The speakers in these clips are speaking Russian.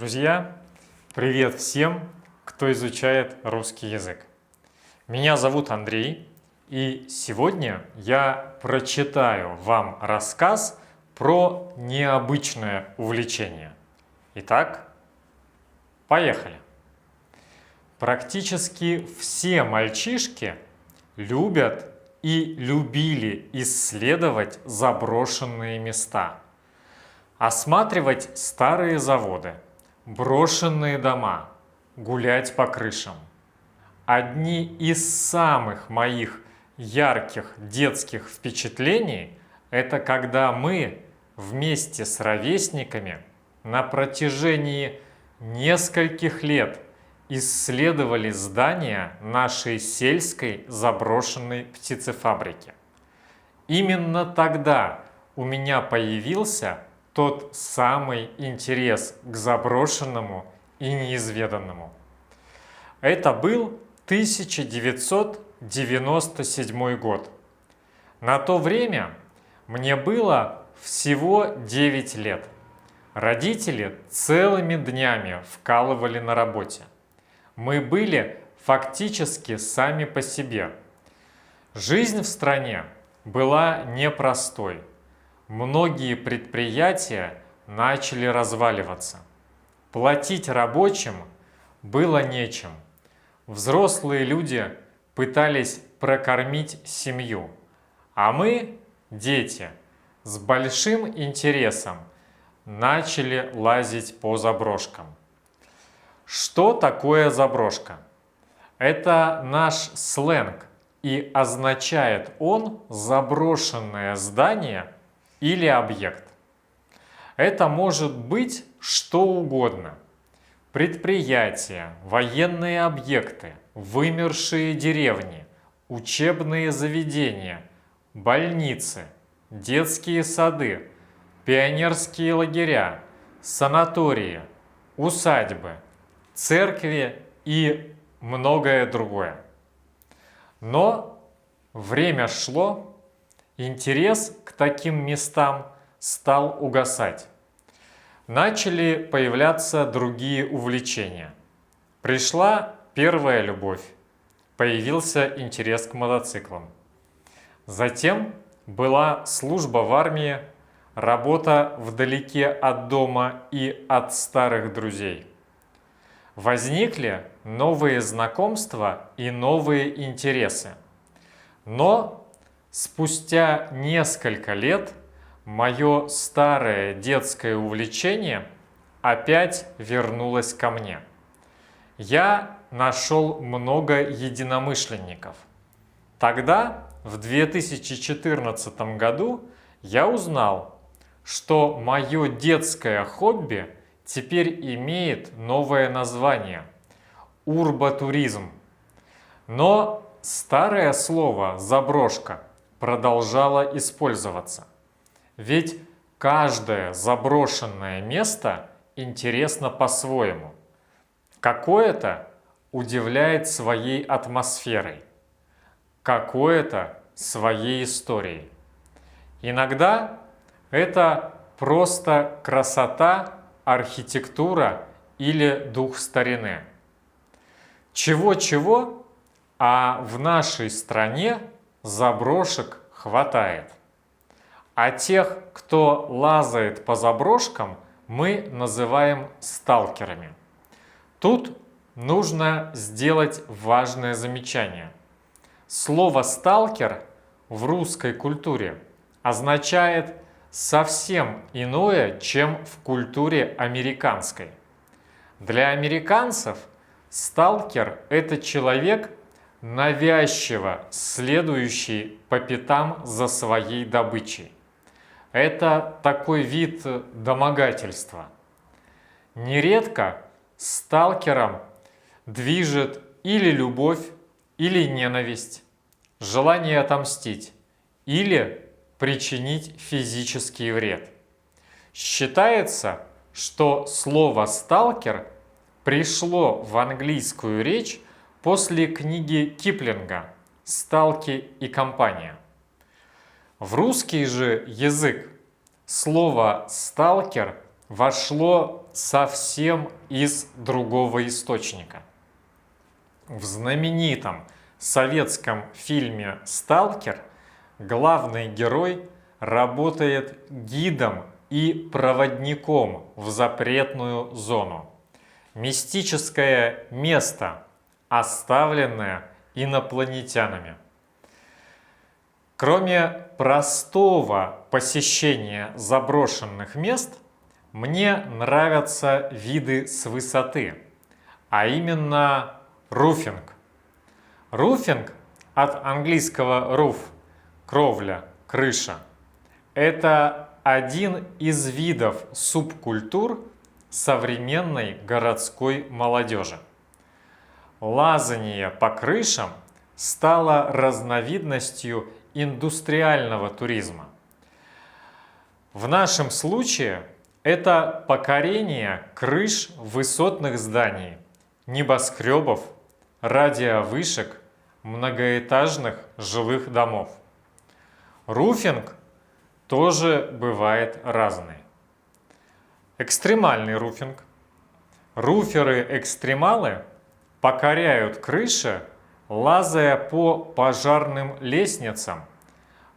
Друзья, привет всем, кто изучает русский язык. Меня зовут Андрей, и сегодня я прочитаю вам рассказ про необычное увлечение. Итак, поехали. Практически все мальчишки любят и любили исследовать заброшенные места, осматривать старые заводы, брошенные дома, гулять по крышам. Одни из самых моих ярких детских впечатлений – это когда мы вместе с ровесниками на протяжении нескольких лет исследовали здания нашей сельской заброшенной птицефабрики. Именно тогда у меня появился тот самый интерес к заброшенному и неизведанному. Это был 1997 год. На то время мне было всего 9 лет. Родители целыми днями вкалывали на работе. Мы были фактически сами по себе. Жизнь в стране была непростой. Многие предприятия начали разваливаться. Платить рабочим было нечем. Взрослые люди пытались прокормить семью, а мы, дети, с большим интересом начали лазить по заброшкам. Что такое заброшка? Это наш сленг, и означает он заброшенное здание или объект. Это может быть что угодно. Предприятия, военные объекты, вымершие деревни, учебные заведения, больницы, детские сады, пионерские лагеря, санатории, усадьбы, церкви и многое другое. Но время шло, интерес к таким местам стал угасать. Начали появляться другие увлечения. Пришла первая любовь, появился интерес к мотоциклам. Затем была служба в армии, работа вдалеке от дома и от старых друзей. Возникли новые знакомства и новые интересы. Но спустя несколько лет мое старое детское увлечение опять вернулось ко мне. Я нашел много единомышленников. Тогда, в 2014 году, я узнал, что мое детское хобби теперь имеет новое название – урбатуризм. Но старое слово «заброшка» продолжало использоваться. Ведь каждое заброшенное место интересно по-своему. Какое-то удивляет своей атмосферой, какое-то своей историей. Иногда это просто красота, архитектура или дух старины. Чего-чего, а в нашей стране заброшек хватает. А тех, кто лазает по заброшкам, мы называем сталкерами. Тут нужно сделать важное замечание. Слово «сталкер» в русской культуре означает совсем иное, чем в культуре американской. Для американцев сталкер – это человек, навязчиво следующий по пятам за своей добычей. Это такой вид домогательства. Нередко сталкером движет или любовь, или ненависть, желание отомстить, или причинить физический вред. Считается, что слово «сталкер» пришло в английскую речь после книги Киплинга «Сталки и компания». В русский же язык слово «сталкер» вошло совсем из другого источника. В знаменитом советском фильме «Сталкер» главный герой работает гидом и проводником в запретную зону. Мистическое место, оставленное инопланетянами. Кроме простого посещения заброшенных мест, мне нравятся виды с высоты, а именно руфинг. Руфинг от английского roof – кровля, крыша. Это один из видов субкультур современной городской молодежи. Лазание по крышам стало разновидностью индустриального туризма. В нашем случае это покорение крыш высотных зданий, небоскребов, радиовышек, многоэтажных жилых домов. Руфинг тоже бывает разный. Экстремальный руфинг. Руферы-экстремалы покоряют крыши, лазая по пожарным лестницам,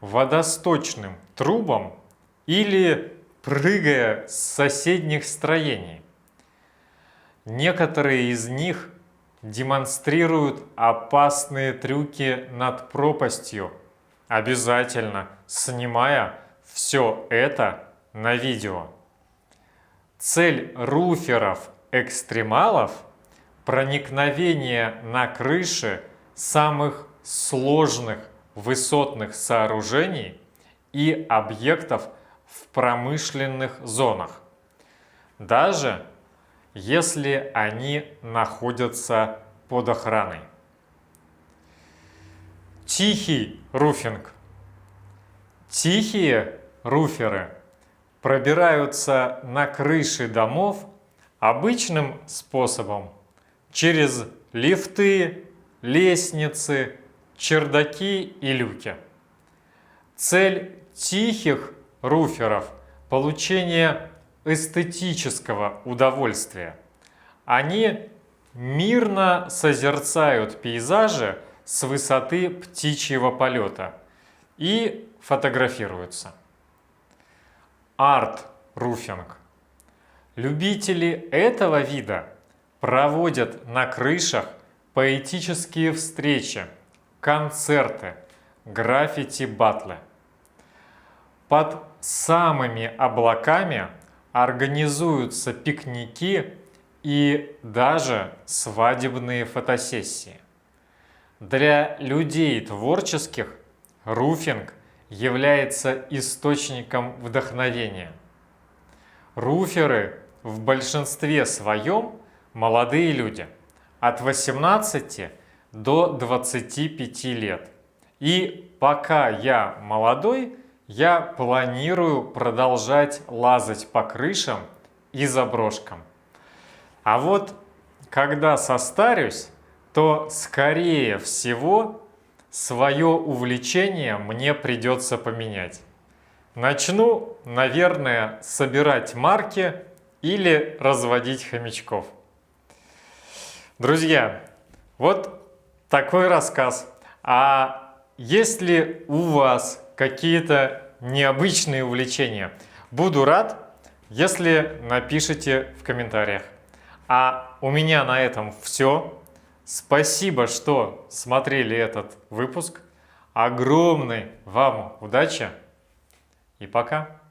водосточным трубам или прыгая с соседних строений. Некоторые из них демонстрируют опасные трюки над пропастью, обязательно снимая все это на видео. Цель руферов-экстремалов – проникновение на крыши самых сложных высотных сооружений и объектов в промышленных зонах, даже если они находятся под охраной. Тихий руфинг. Тихие руферы пробираются на крыши домов обычным способом через лифты, лестницы, чердаки и люки. Цель тихих руферов – получение эстетического удовольствия. Они мирно созерцают пейзажи с высоты птичьего полета и фотографируются. Арт-руфинг. Любители этого вида проводят на крышах поэтические встречи, концерты, граффити-баттлы. Под самыми облаками организуются пикники и даже свадебные фотосессии. Для людей творческих руфинг является источником вдохновения. Руферы в большинстве своем молодые люди от 18 до 25 лет. И пока я молодой, я планирую продолжать лазать по крышам и заброшкам. А вот когда состарюсь, то, скорее всего, свое увлечение мне придется поменять. Начну, наверное, собирать марки или разводить хомячков. Друзья, вот такой рассказ. А есть ли у вас какие-то необычные увлечения? Буду рад, если напишите в комментариях. А у меня на этом все. Спасибо, что смотрели этот выпуск. Огромной вам удачи и пока!